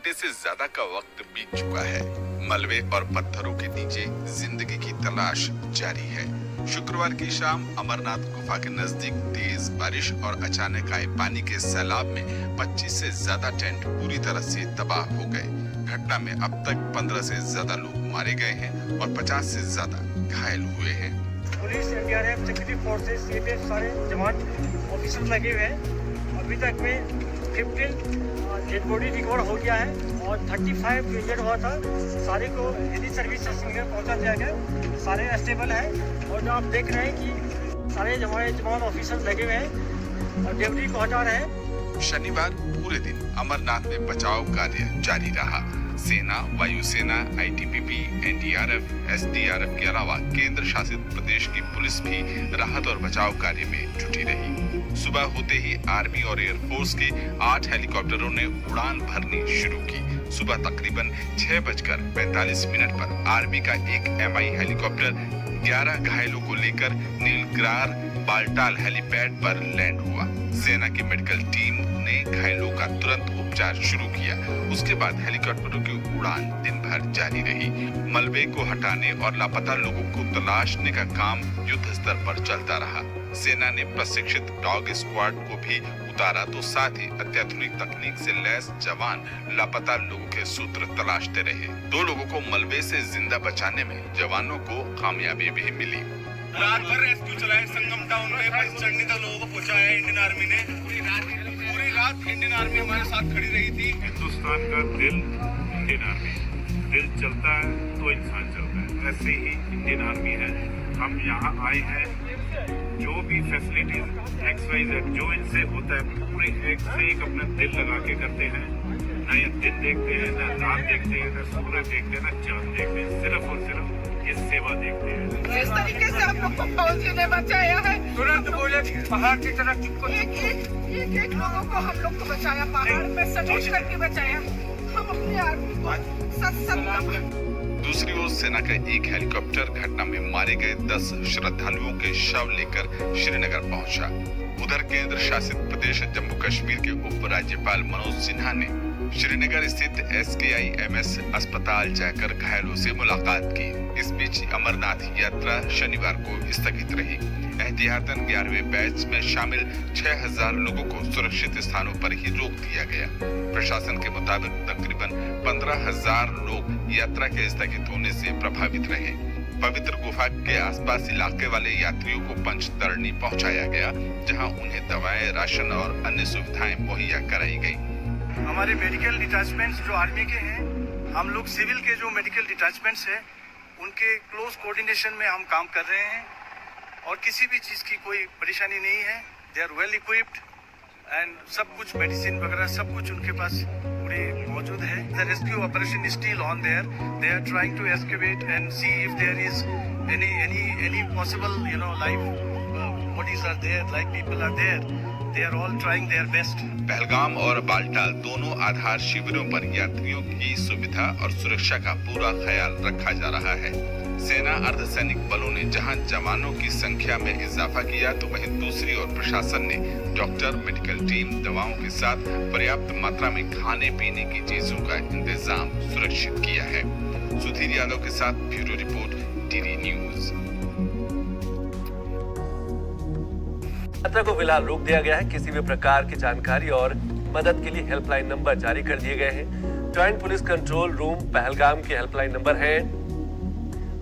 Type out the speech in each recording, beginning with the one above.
घंटे से ज्यादा का वक्त बीत चुका है। मलबे और पत्थरों के नीचे जिंदगी की तलाश जारी है। शुक्रवार की शाम अमरनाथ गुफा के नजदीक तेज बारिश और अचानक आए पानी के सैलाब में 25 से ज्यादा टेंट पूरी तरह से तबाह हो गए। घटना में अब तक 15 से ज्यादा लोग मारे गए हैं और 50 से ज्यादा घायल हुए हैं। Police, NDRF, security forces, CAPF सारे जवान ऑफिसर लगे हुए हैं। अभी तक में 15 डेड बॉडी रिकवर हो गया है और 35 इंजर्ड हुआ था। सारे को हेली सर्विसेज में पहुंचा दिया गया। सारे स्टेबल है और जो आप देख रहे हैं कि सारे जवान ऑफिसर लगे हुए हैं और डेबरी को हटा रहे हैं। शनिवार पूरे दिन अमरनाथ में बचाव कार्य जारी रहा। सेना, वायुसेना, आईटीबीपी, एनडीआरएफ, एसडीआरएफ के अलावा केंद्र शासित प्रदेश की पुलिस भी राहत और बचाव कार्य में जुटी रही। सुबह होते ही आर्मी और एयरफोर्स के 8 हेलीकॉप्टरों ने उड़ान भरनी शुरू की। सुबह तकरीबन 6:45 पर आर्मी का एक MI हेलीकॉप्टर 11 घायलों को लेकर नीलग्रार बालटाल हेलीपैड पर लैंड हुआ। सेना की मेडिकल टीम ने घायलों का तुरंत उपचार शुरू किया। उसके बाद हेलीकॉप्टरों की उड़ान दिन भर जारी रही। मलबे को हटाने और लापता लोगों को तलाशने का काम युद्ध स्तर पर चलता रहा। सेना ने प्रशिक्षित डॉग स्क्वाड को भी उतारा तो साथ ही अत्याधुनिक तकनीक से लैस जवान लापता लोगों के सूत्र तलाशते रहे। 2 लोगों को मलबे से जिंदा बचाने में जवानों को कामयाबी भी मिली। रात भर रेस्क्यू चलाए संगम टाउन में, बस चढ़ने तक लोगों को पहुंचाया इंडियन आर्मी ने। पूरी रात इंडियन आर्मी हमारे साथ खड़ी रही थी। हिंदुस्तान का दिल इंडियन आर्मी, दिल चलता है तो इंसान चलता है। ऐसे ही इंडियन आर्मी है। हम यहाँ आए हैं, जो भी फैसिलिटीज XYZ जो इनसे होता है पूरे एक से एक अपना दिल लगा के करते हैं। न ये दिन देखते हैं, न रात देखते हैं, न सूरज देखते हैं, न चांद देखते हैं। सिर्फ और सिर्फ ये सेवा देखते हैं। किस तरीके से हम लोग को फौजी ने बचाया है। तुरंत बोले पहाड़ की तरफ एक लोगों को हम लोग को बचाया, पहाड़ में सजेस्ट करके बचाया। हम अपने आर्मी को सत दूसरी ओर सेना का एक हेलीकॉप्टर घटना में मारे गए 10 श्रद्धालुओं के शव लेकर श्रीनगर पहुंचा। उधर केंद्र शासित प्रदेश जम्मू कश्मीर के उप राज्यपाल मनोज सिन्हा ने श्रीनगर स्थित SKIMS अस्पताल जाकर घायलों से मुलाकात की। इस बीच अमरनाथ यात्रा शनिवार को स्थगित रही। एहतियातन 11वें बैच में शामिल 6000 लोगों को सुरक्षित स्थानों पर ही रोक दिया गया। प्रशासन के मुताबिक तकरीबन 15000 लोग यात्रा के स्थगित होने से प्रभावित रहे। पवित्र गुफा के आसपास इलाके वाले यात्रियों को पंचतरणी पहुंचाया गया, जहां उन्हें दवाएं, राशन और अन्य सुविधाएं मुहैया कराई गई। हमारे मेडिकल डिटैचमेंट्स जो आर्मी के हैं, हम लोग सिविल के जो मेडिकल डिटैचमेंट्स हैं उनके क्लोज कोऑर्डिनेशन में हम काम कर रहे हैं और किसी भी चीज़ की कोई परेशानी नहीं है। They are well equipped and सब कुछ मेडिसिन वगैरह सब कुछ उनके पास पूरे मौजूद है। The rescue operation is still on there. They are trying to excavate and see if there is any possible life bodies are there, like people are there. They are all trying their best. Pahalgam और बालटाल दोनों आधार शिविरों पर यात्रियों की सुविधा और सुरक्षा का पूरा ख्याल रखा जा रहा है। सेना, अर्धसैनिक बलों ने जहां जवानों की संख्या में इजाफा किया तो वहीं दूसरी ओर प्रशासन ने डॉक्टर, मेडिकल टीम, दवाओं के साथ पर्याप्त मात्रा में खाने पीने की चीजों का इंतजाम सुरक्षित किया है। सुधीर यादव के साथ ब्यूरो रिपोर्ट, DD न्यूज। यात्रा को फिलहाल रोक दिया गया है। किसी भी प्रकार की जानकारी और मदद के लिए हेल्पलाइन नंबर जारी कर दिए गए हैं। Joint police control room Pahalgam के हेल्पलाइन नंबर है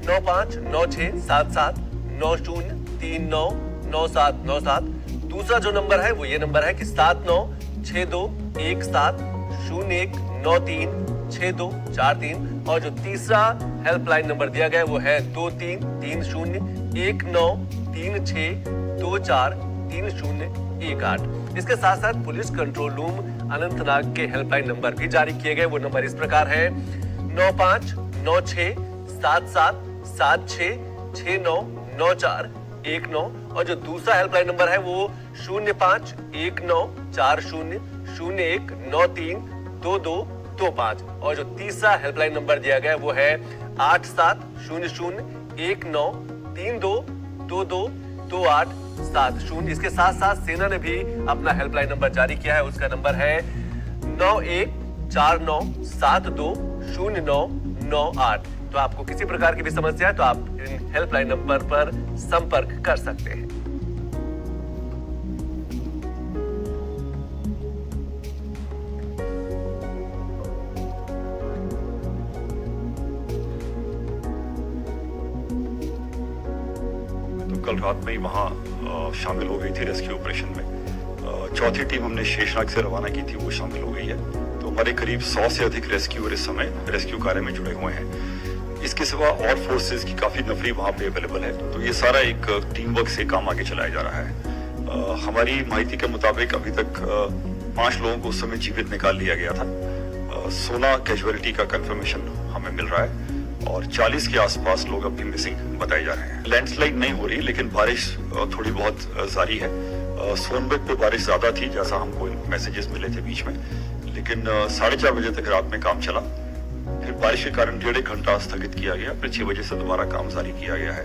95967790399797। दूसरा जो नंबर है वो ये नंबर है कि 79621701936243। और जो तीसरा हेल्पलाइन नंबर दिया गया है वो है 23301936243018। इसके साथ साथ पुलिस कंट्रोल रूम अनंतनाग के हेल्पलाइन नंबर भी जारी किए गए। वो नंबर इस प्रकार है 95967776699419। और जो दूसरा हेल्पलाइन नंबर है वो 05194001932225। और जो तीसरा हेल्पलाइन नंबर दिया गया है वो है 87001932222870। इसके साथ साथ सेना ने भी अपना हेल्पलाइन नंबर जारी किया है। उसका नंबर है 49720998। तो आपको किसी प्रकार की भी समस्या है तो आप इन हेल्पलाइन नंबर पर संपर्क कर सकते हैं। तो कल रात में ही वहाँ शामिल हो गई थी रेस्क्यू ऑपरेशन में। चौथी टीम हमने शेषनाग से रवाना की थी, वो शामिल हो गई है। तो हमारे करीब 100 से अधिक रेस्क्यूअर इस समय रेस्क्यू कार्य में जुड़े हुए हैं। इसके सिवा और फोर्सेस की काफी नफरी वहाँ पे अवेलेबल है। तो ये सारा एक टीम वर्क से काम आगे चलाया जा रहा है। हमारी माहिती के मुताबिक अभी तक 5 लोगों को उस समय जीवित निकाल लिया गया था। 16 कैजुअलिटी का कंफर्मेशन हमें मिल रहा है और 40 के आसपास लोग अभी मिसिंग बताए जा रहे हैं। लैंडस्लाइड नहीं हो रही, लेकिन बारिश थोड़ी बहुत जारी है। सोनभद्र पे बारिश ज्यादा थी, जैसा हमको मैसेजेस मिले थे बीच में, लेकिन 4:30 बजे तक रात में काम चला। फिर बारिश के कारण 1.5 घंटा स्थगित किया गया, फिर 6 बजे से दोबारा काम जारी किया गया है।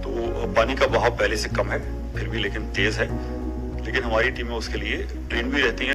तो पानी का बहाव पहले से कम है, फिर भी लेकिन तेज है। लेकिन हमारी टीमें उसके लिए ट्रेन भी रहती हैं।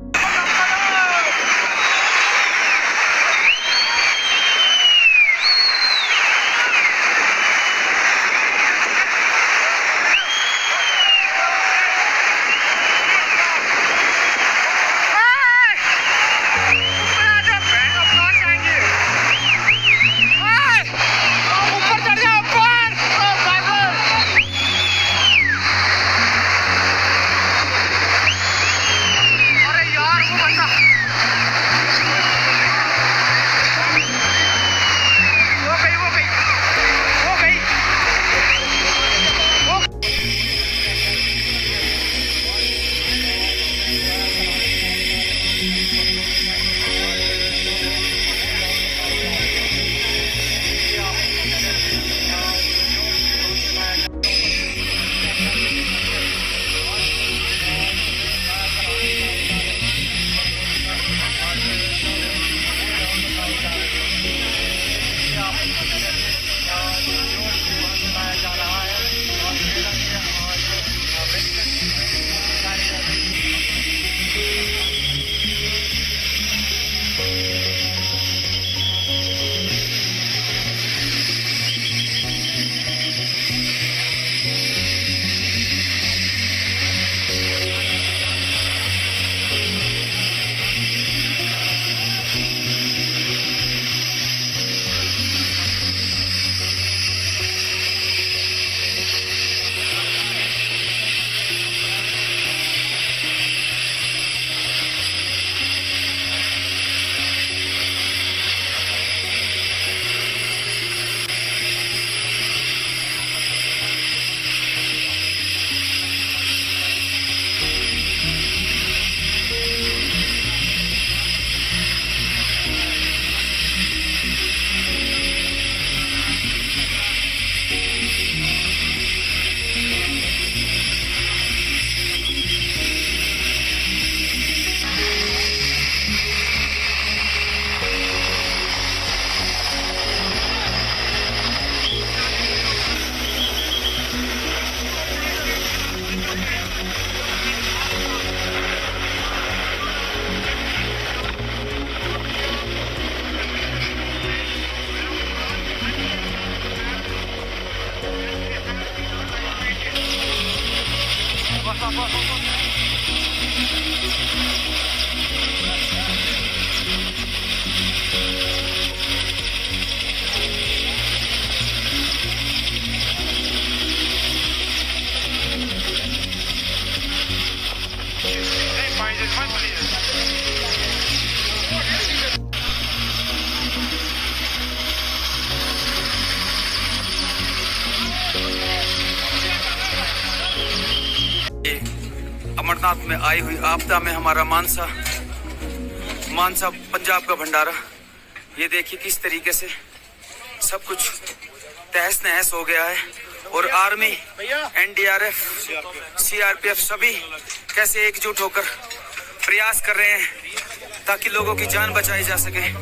अमरनाथ में आई हुई आपदा में हमारा मानसा पंजाब का भंडारा, ये देखिए किस तरीके से सब कुछ तहस नहस हो गया है। और आर्मी, एनडीआरएफ, सीआरपीएफ सभी कैसे एकजुट होकर प्रयास कर रहे हैं ताकि लोगों की जान बचाई जा सके।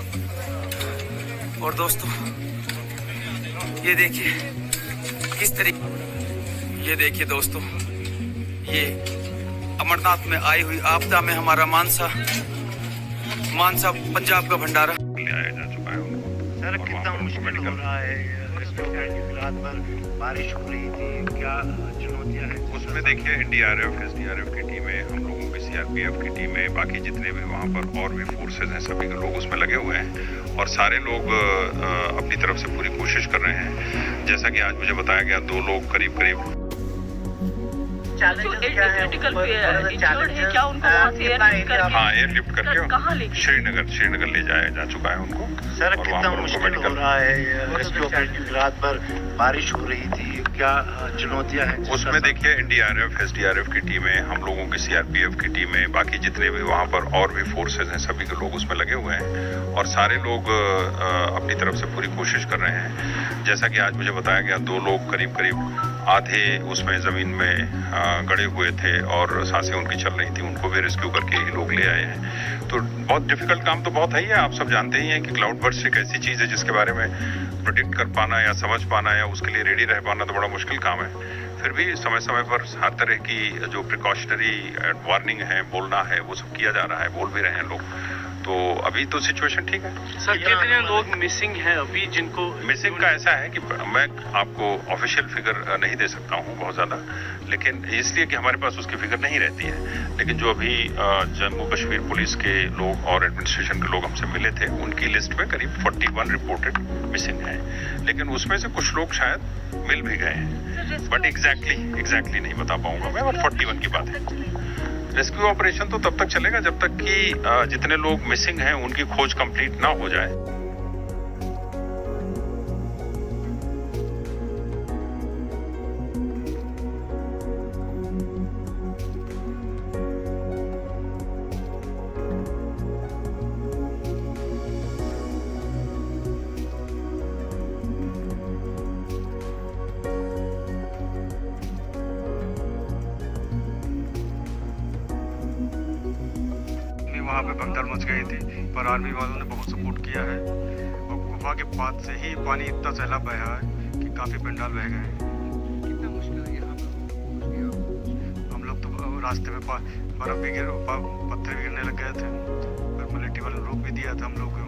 और दोस्तों ये देखिए किस तरीके, ये देखिए दोस्तों, ये अमरनाथ में आई हुई आपदा में हमारा मानसा मानसा पंजाब का भंडारा। लाया जा चुका है उनको। सर और कितना वहाँ पर मुश्किल मेडिकल- हो रहा है रेस्क्यू करने की? रात भर बारिश हो रही थी, क्या चुनौतियां हैं? उसमें देखिए एनडीआरएफ, एसडीआरएफ की टीमें, हम लोगों की सीआरपीएफ की टीमें, बाकी जितने भी वहाँ पर और भी फोर्सेज हैं, सभी के लोग उसमें लगे हुए हैं और सारे लोग अपनी तरफ से पूरी कोशिश कर रहे हैं। जैसा कि आज मुझे बताया गया, 2 लोग करीब जो क्रिटिकल इंजर्ड है, क्या उनको वहाँ से एयरलिफ्ट करके हाँ एयरलिफ्ट करके कहाँ लेके? श्रीनगर ले जाया जा चुका है उनको। सर और वहाँ कितना पर उनको मुश्किल हो मेडिकल- रहा है रेस्क्यू ऑपरेशन? रात भर बारिश हो रही थी, क्या चुनौतियां हैं? उसमें देखिए एनडीआरएफ, एसडीआरएफ की टीमें, हम लोगों की सीआरपीएफ की टीमें, बाकी जितने भी वहाँ पर और भी फोर्सेज हैं, सभी के लोग उसमें लगे हुए हैं और सारे लोग अपनी तरफ से पूरी कोशिश कर रहे हैं। जैसा कि आज मुझे बताया गया, 2 लोग करीब आधे उसमें ज़मीन में गड़े हुए थे और सांसें उनकी चल रही थी, उनको भी रेस्क्यू करके ही लोग ले आए हैं। तो बहुत डिफिकल्ट काम तो बहुत है ही है। आप सब जानते ही हैं कि क्लाउड बर्स्ट एक ऐसी चीज़ है जिसके बारे में प्रेडिक्ट कर पाना या समझ पाना या उसके लिए रेडी रह पाना तो बड़ा मुश्किल काम है। फिर भी समय समय पर हर तरह की जो प्रिकॉशनरी वार्निंग है, बोलना है, वो सब किया जा रहा है, बोल भी रहे हैं लोग। तो अभी तो सिचुएशन ठीक है। सर कितने लोग मिसिंग हैं अभी जिनको? मिसिंग का ऐसा है कि मैं आपको ऑफिशियल फिगर नहीं दे सकता हूँ बहुत ज़्यादा, लेकिन इसलिए कि हमारे पास उसकी फिगर नहीं रहती है। लेकिन जो अभी जम्मू कश्मीर पुलिस के लोग और एडमिनिस्ट्रेशन के लोग हमसे मिले थे, उनकी लिस्ट में करीब 41 रिपोर्टेड मिसिंग है, लेकिन उसमें से कुछ लोग शायद मिल भी गए हैं, बट एग्जैक्टली नहीं बता पाऊंगा मैं, और 41 की बात है। रेस्क्यू ऑपरेशन तो तब तक चलेगा जब तक कि जितने लोग मिसिंग हैं उनकी खोज कंप्लीट ना हो जाए। वहाँ पे भगदड़ मच गई थी, पर आर्मी वालों ने बहुत सपोर्ट किया है और गुफा के पास से ही पानी इतना सैलाब बहा है कि काफ़ी पंडाल बह गए हैं। कितना मुश्किल है यहाँ पर? हम लोग तो रास्ते में बर्फ़ भी पत्थर भी गिरने लग गए थे, पर मिलिट्री वालों ने रोक भी दिया था हम लोग को।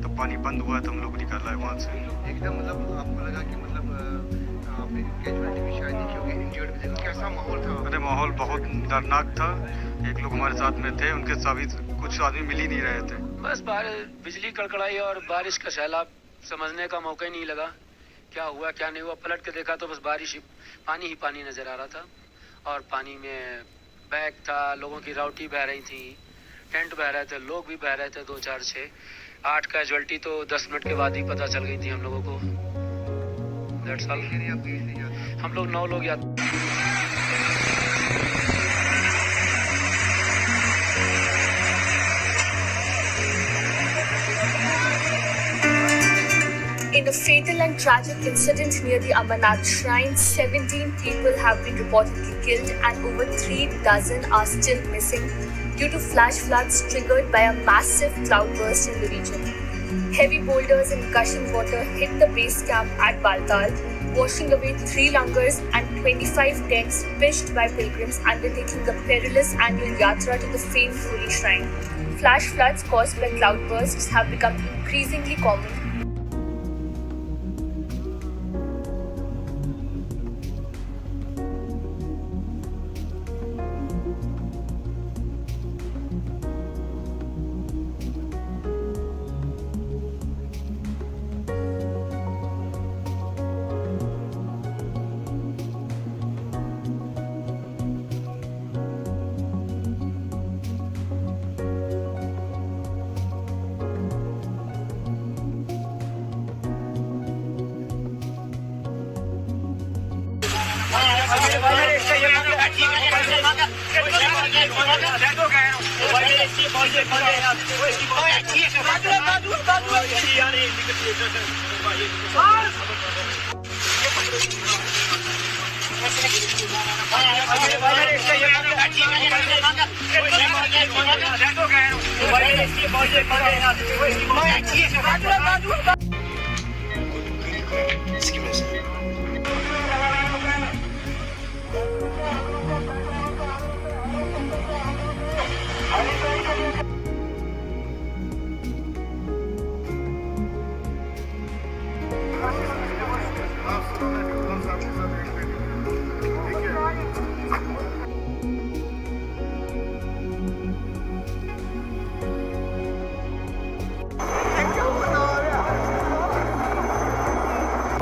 तब पानी बंद हुआ तो हम लोग निकल आए वहाँ से। एकदम मतलब आपको लगा कि मतलब कैजुअलिटी भी शायद नहीं क्योंकि इंजर्ड भी थे, कैसा माहौल था? अरे माहौल बहुत डरनाक था। एक लोग हमारे साथ में थे, उनके सभी कुछ आदमी मिल ही नहीं रहे थे। बस बिजली कड़कड़ाई और बारिश का सैलाब, समझने का मौका ही नहीं लगा क्या हुआ क्या नहीं हुआ। पलट के देखा तो बस बारिश ही पानी नजर आ रहा था और पानी में बैग था, लोगों की राउटी बह रही थी, टेंट बह रहे थे, लोग भी बह रहे थे। 2 4 6 8 कैजुअलिटी तो 10 मिनट के बाद ही पता चल गई थी हम लोगों को। That's all. हम लोग 9 लोग In a fatal and tragic incident near the Amarnath Shrine, 17 people have been reportedly killed and over 3 dozen are still missing due to flash floods triggered by a massive cloudburst in the region. Heavy boulders and gushing water hit the base camp at Baltal, washing away 3 langars and 25 tents pitched by pilgrims undertaking the perilous annual yatra to the famed holy shrine. Flash floods caused by cloudbursts have become increasingly common.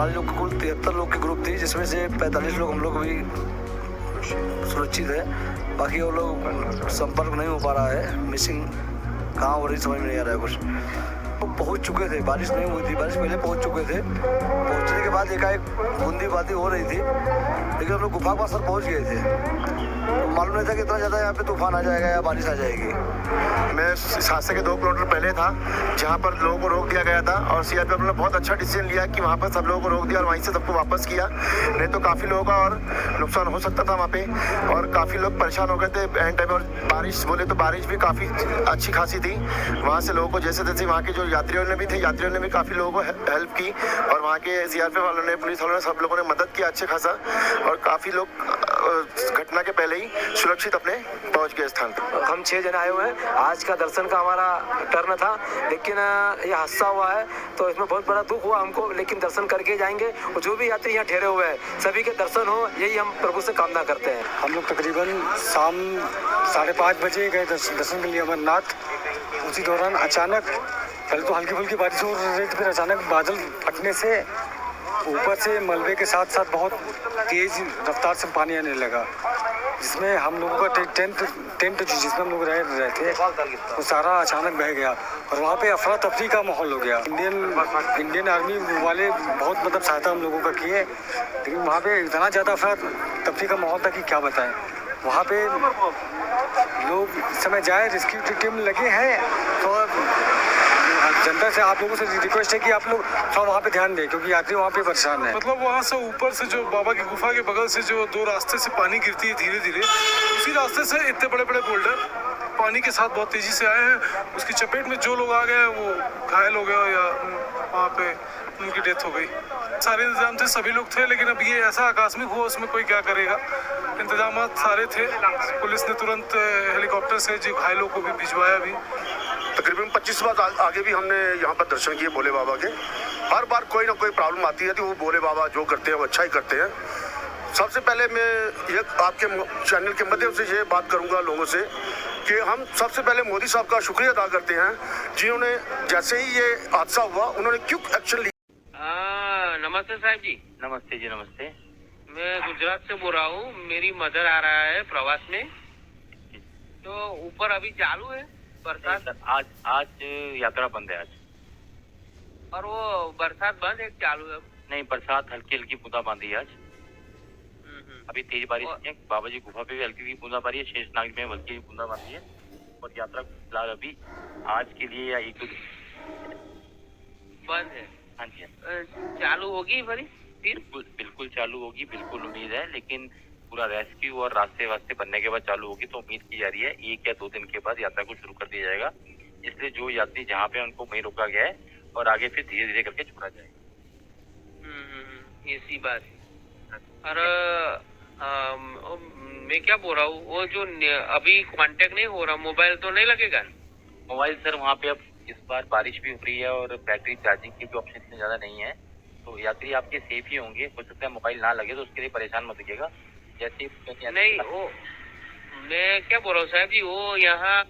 हमारे लोग कुल 73 लोग की group थी, जिसमें से 45 लोग हम लोग भी सुरक्षित है। बाकी वो लोग संपर्क नहीं हो पा रहा है, मिसिंग कहाँ हो रही समझ में नहीं आ रहा है कुछ। वो पहुँच चुके थे, बारिश नहीं हुई थी, बारिश पहले पहुँच चुके थे। पहुँचने के बाद एकाएक बूंदीबांदी हो रही थी, लेकिन हम लोग गुफा के पास सर पहुँच गए थे। तो मालूम नहीं था कि इतना ज़्यादा यहाँ पे तूफान आ जाएगा या बारिश आ जाएगी। मैं इस हादसे के 2 किलोमीटर पहले था, जहाँ पर लोगों को रोक दिया गया था और सीआरपीएफ ने बहुत अच्छा डिसीजन लिया कि वहाँ पर सब लोगों को रोक दिया और वहीं से सबको वापस किया। नहीं तो काफ़ी लोगों का और नुकसान हो सकता था वहाँ पे, और काफ़ी लोग परेशान हो गए थे एंड टाइम। और बारिश बोले तो बारिश भी काफ़ी अच्छी खासी थी। वहाँ से लोगों को जैसे तैसे, वहाँ के जो यात्रियों ने भी थे, यात्रियों ने भी काफ़ी लोगों को हेल्प की, और वहाँ के सीआरपीएफ वालों ने, पुलिस वालों ने, सब लोगों ने मदद की अच्छे खासा, और काफ़ी लोग घटना के पहले ही सुरक्षित अपने पहुंच गए स्थान पर। हम 6 जने आए हुए हैं। आज का दर्शन का हमारा टर्न था, लेकिन ये हादसा हुआ है तो इसमें बहुत बड़ा दुख हुआ हमको, लेकिन दर्शन करके जाएंगे। और जो भी यात्री यहाँ ठहरे हुए हैं सभी के दर्शन हो, यही हम प्रभु से कामना करते हैं। हम लोग तकरीबन शाम 5:30 बजे गए दर्शन के लिए अमरनाथ। उसी दौरान अचानक पहले तो हल्की फुल्की बारिश हो रही थी, फिर अचानक बादल फटने से ऊपर से मलबे के साथ साथ बहुत तेज रफ्तार से पानी आने लगा, जिसमें हम लोगों का टेंट जिसमें हम लोग रहे थे वो सारा अचानक बह गया, और वहाँ पे अफरा तफरी का माहौल हो गया। इंडियन आर्मी वाले बहुत मतलब सहायता हम लोगों का किए, लेकिन वहाँ पे इतना ज़्यादा अफरा तफरी का माहौल था कि क्या बताएं। वहाँ पे लोग इस समय जाए, रेस्क्यू टीम लगे हैं, तो जनता से आप लोगों से रिक्वेस्ट है कि आप लोग थोड़ा वहाँ पे ध्यान दें, क्योंकि यात्री वहाँ पे परेशान है। मतलब वहाँ से ऊपर से जो बाबा की गुफा के बगल से जो 2 रास्ते से पानी गिरती है धीरे धीरे, उसी रास्ते से इतने बड़े बड़े बोल्डर पानी के साथ बहुत तेजी से आए हैं। उसकी चपेट में जो लोग आ गए वो घायल हो गए या वहाँ पे उनकी डेथ हो गई। सारे इंतजाम थे, सभी लोग थे, लेकिन अब ये ऐसा आकस्मिक हुआ, उसमें कोई क्या करेगा। इंतजाम सारे थे, पुलिस ने तुरंत हेलीकॉप्टर से जो घायलों को भी भिजवाया भी। तकरीबन 25 बार आगे भी हमने यहाँ पर दर्शन किए भोले बाबा के। हर बार कोई ना कोई प्रॉब्लम आती है, तो वो भोले बाबा जो करते हैं वो अच्छा ही करते हैं। सबसे पहले मैं ये आपके चैनल के माध्यम से ये बात करूँगा लोगों से कि हम सबसे पहले मोदी साहब का शुक्रिया अदा करते हैं, जिन्होंने जैसे ही ये हादसा हुआ उन्होंने क्विक एक्शन लिया। नमस्ते साहब जी। नमस्ते जी, नमस्ते। मैं गुजरात से बोल रहा हूँ, मेरी मदर आ रहा है प्रवास में, तो ऊपर अभी चालू है बरसात। आज यात्रा बंद है आज। और वो बरसात बंद है चालू है? नहीं, बरसात हल्की हल्की बूंदाबांदी है आज। अभी तेज बारिश है, बाबा जी गुफा पे भी हल्की हल्की बूंदाबांदी है, शेषनाग में हल्की बूंदाबांदी है, और यात्रा फिलहाल अभी आज के लिए या 1-2 दिन बंद है। हाँ जी, चालू होगी फिर? बिल्कुल चालू होगी, बिल्कुल उम्मीद है, लेकिन पूरा रेस्क्यू और रास्ते वास्ते बनने के बाद चालू होगी, तो उम्मीद की जा रही है 1 या 2 दिन के बाद यात्रा को शुरू कर दिया जाएगा। इसलिए जो यात्री जहाँ पे उनको वहीं रोका गया है, और आगे फिर धीरे धीरे करके छोड़ा जाएगा। ऐसी बात। और मैं क्या बोल रहा हूँ, वो जो अभी कांटेक्ट नहीं हो रहा, मोबाइल तो नहीं लगेगा? मोबाइल सर वहाँ पे अब इस बार बारिश भी हो रही है और बैटरी चार्जिंग की भी ऑप्शन इतने ज्यादा नहीं है, तो यात्री आपके सेफ ही होंगे। हो सकता है मोबाइल ना लगे, तो उसके लिए परेशान मत होइएगा। जैसे नहीं, वो मैं क्या बोल रहा हूँ साहब जी, वो यहाँ